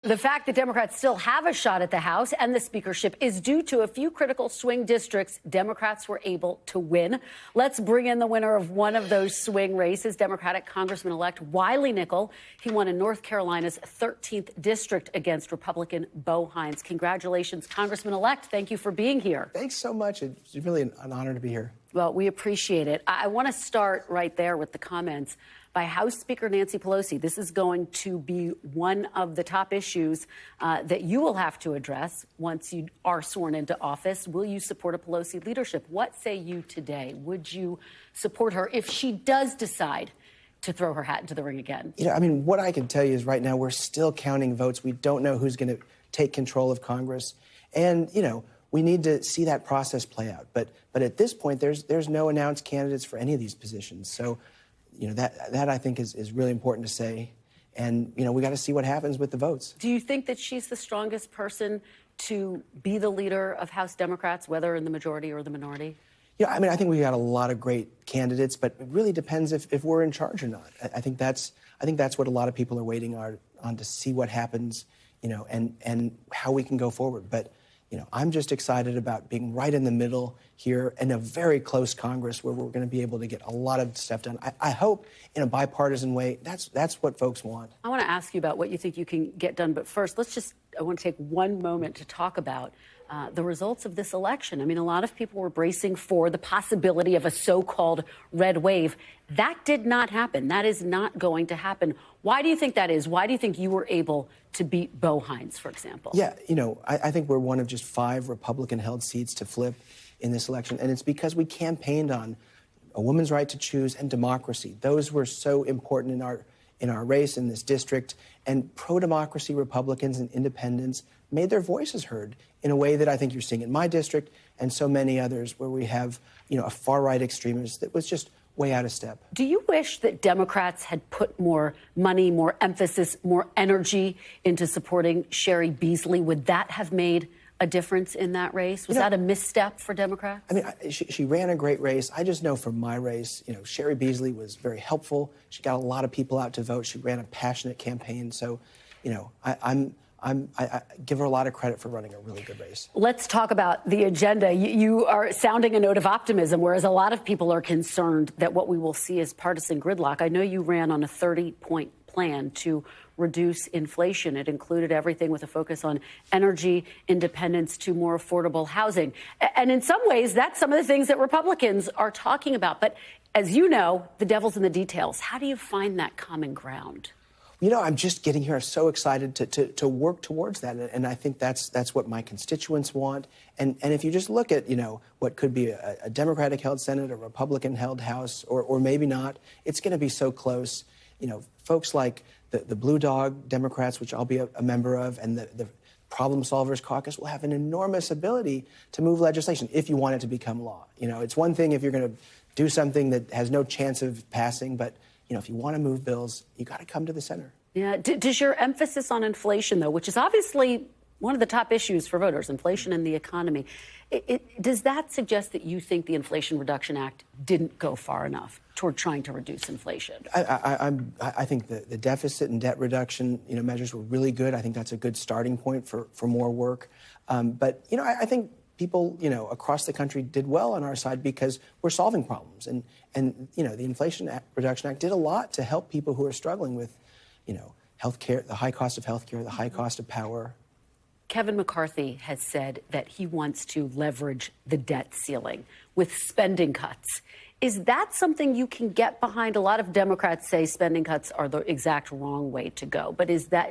The fact that Democrats still have a shot at the House and the speakership is due to a few critical swing districts Democrats were able to win. Let's bring in the winner of one of those swing races, Democratic Congressman-elect Wiley Nickel. He won in North Carolina's 13th district against Republican Bo Hines. Congratulations, Congressman-elect. Thank you for being here. Thanks so much. It's really an honor to be here. Well, we appreciate it. I want to start right there with the comments by House Speaker Nancy Pelosi. This is going to be one of the top issues that you will have to address once you are sworn into office. Will you support a Pelosi leadership? What say you today? Would you support her if she does decide to throw her hat into the ring again? You know, I mean, what I can tell you is right now we're still counting votes. We don't know who's going to take control of Congress. And, you know, we need to see that process play out. But at this point, there's no announced candidates for any of these positions. So, you know, that I think is really important to say. And, you know, we got to see what happens with the votes. Do you think that she's the strongest person to be the leader of House Democrats, whether in the majority or the minority? Yeah, I mean, I think we got a lot of great candidates, but it really depends if we're in charge or not. I think that's what a lot of people are waiting on to see what happens, you know, and how we can go forward. But, you know, I'm just excited about being right in the middle here in a very close Congress where we're going to be able to get a lot of stuff done. I hope in a bipartisan way. That's what folks want. I want to ask you about what you think you can get done. But first, I want to take one moment to talk about the results of this election. I mean, a lot of people were bracing for the possibility of a so-called red wave. That did not happen. That is not going to happen. Why do you think that is? Why do you think you were able to beat Bo Hines, for example? Yeah, you know, I think we're one of just 5 Republican-held seats to flip in this election, and it's because we campaigned on a woman's right to choose and democracy. Those were so important in our race in this district, and pro-democracy Republicans and independents made their voices heard in a way that I think you're seeing in my district and so many others where we have, you know, a far-right extremist that was just way out of step. Do you wish that Democrats had put more money, more emphasis, more energy into supporting Cheri Beasley? Would that have made a difference in that race? Was that a misstep for Democrats? I mean, she ran a great race. I just know from my race, you know, Cheri Beasley was very helpful. She got a lot of people out to vote. She ran a passionate campaign. So, you know, I give her a lot of credit for running a really good race. Let's talk about the agenda. You are sounding a note of optimism, whereas a lot of people are concerned that what we will see is partisan gridlock. I know you ran on a 30-point plan to reduce inflation. It included everything with a focus on energy independence to more affordable housing. And in some ways, that's some of the things that Republicans are talking about. But as you know, the devil's in the details. How do you find that common ground? You know, I'm just getting here. I'm so excited to work towards that. And I think that's what my constituents want. And if you just look at, you know, what could be a Democratic-held Senate, a Republican-held House, or maybe not, it's going to be so close. You know, folks like the Blue Dog Democrats, which I'll be a member of, and the Problem Solvers Caucus will have an enormous ability to move legislation if you want it to become law. You know, it's one thing if you're going to do something that has no chance of passing, but, you know, if you want to move bills, you got to come to the center. Yeah. Does your emphasis on inflation, though, which is obviously one of the top issues for voters, inflation and the economy, does that suggest that you think the Inflation Reduction Act didn't go far enough toward trying to reduce inflation? I think the deficit and debt reduction, you know, measures were really good. I think that's a good starting point for more work. But, you know, I think people, you know, across the country did well on our side because we're solving problems. And you know, the Inflation Reduction Act did a lot to help people who are struggling with, you know, health care, the high cost of health care, the high cost of power. Kevin McCarthy has said that he wants to leverage the debt ceiling with spending cuts. Is that something you can get behind? A lot of Democrats say spending cuts are the exact wrong way to go. But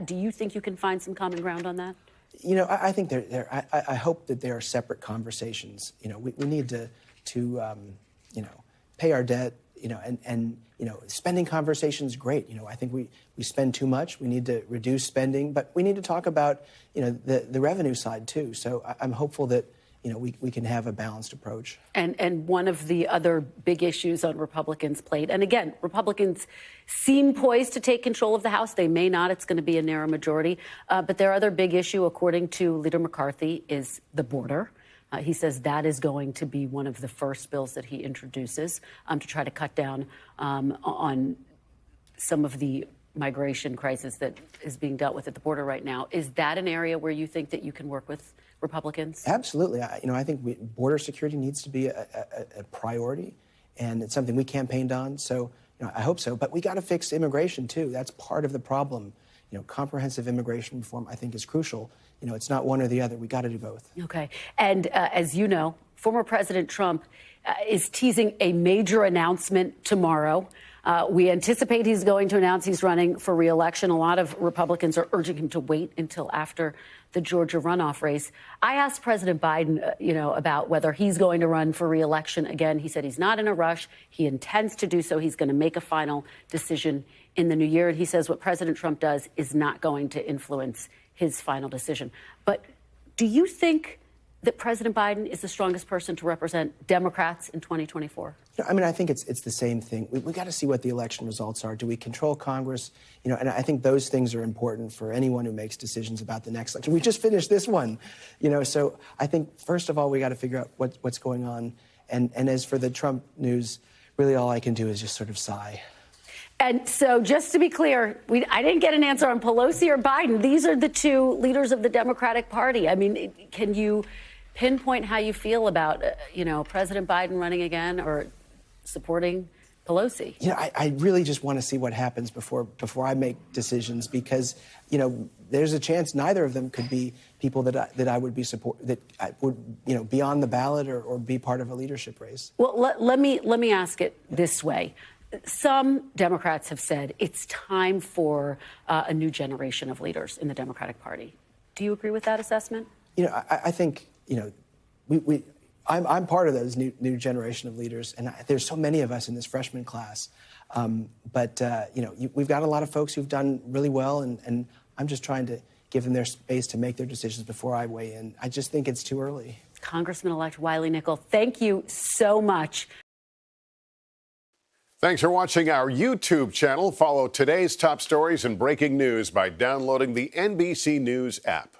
do you think you can find some common ground on that? You know, I think I hope that there are separate conversations. You know, we need to you know, pay our debt, you know, and you know, spending conversations great. You know, I think we spend too much. We need to reduce spending, but we need to talk about, you know, the revenue side too. So I'm hopeful that, you know, we can have a balanced approach. And one of the other big issues on Republicans' plate, and again, Republicans seem poised to take control of the House. They may not. It's going to be a narrow majority. But their other big issue, according to Leader McCarthy, is the border. He says that is going to be one of the first bills that he introduces to try to cut down on some of the migration crisis that is being dealt with at the border right now. Is that an area where you think that you can work with Republicans? Absolutely. I think border security needs to be a priority, and it's something we campaigned on. So, I hope so. But we got to fix immigration too. That's part of the problem. Comprehensive immigration reform, I think, is crucial. It's not one or the other. We got to do both. Okay. And as you know, former President Trump is teasing a major announcement tomorrow. We anticipate he's going to announce he's running for re-election. A lot of Republicans are urging him to wait until after the Georgia runoff race. I asked President Biden, about whether he's going to run for re-election again. He said he's not in a rush. He intends to do so. He's going to make a final decision in the new year. And he says what President Trump does is not going to influence his final decision. But do you think that President Biden is the strongest person to represent Democrats in 2024? I think it's the same thing. We got to see what the election results are. Do we control Congress? And I think those things are important for anyone who makes decisions about the next election. We just finished this one, so I think, first of all, we got to figure out what's going on. And as for the Trump news, really all I can do is just sort of sigh. And so just to be clear, I didn't get an answer on Pelosi or Biden. These are the two leaders of the Democratic Party. I mean, can you pinpoint how you feel about, President Biden running again or supporting Pelosi? I really just want to see what happens before I make decisions, because, there's a chance neither of them could be people that I would be that I would, be on the ballot or be part of a leadership race. Well, let me ask it this way. Some Democrats have said it's time for a new generation of leaders in the Democratic Party. Do you agree with that assessment? I think, I'm part of those new generation of leaders, and there's so many of us in this freshman class. But we've got a lot of folks who've done really well, and I'm just trying to give them their space to make their decisions before I weigh in. I just think it's too early. Congressman-elect Wiley Nickel, thank you so much. Thanks for watching our YouTube channel. Follow today's top stories and breaking news by downloading the NBC News app.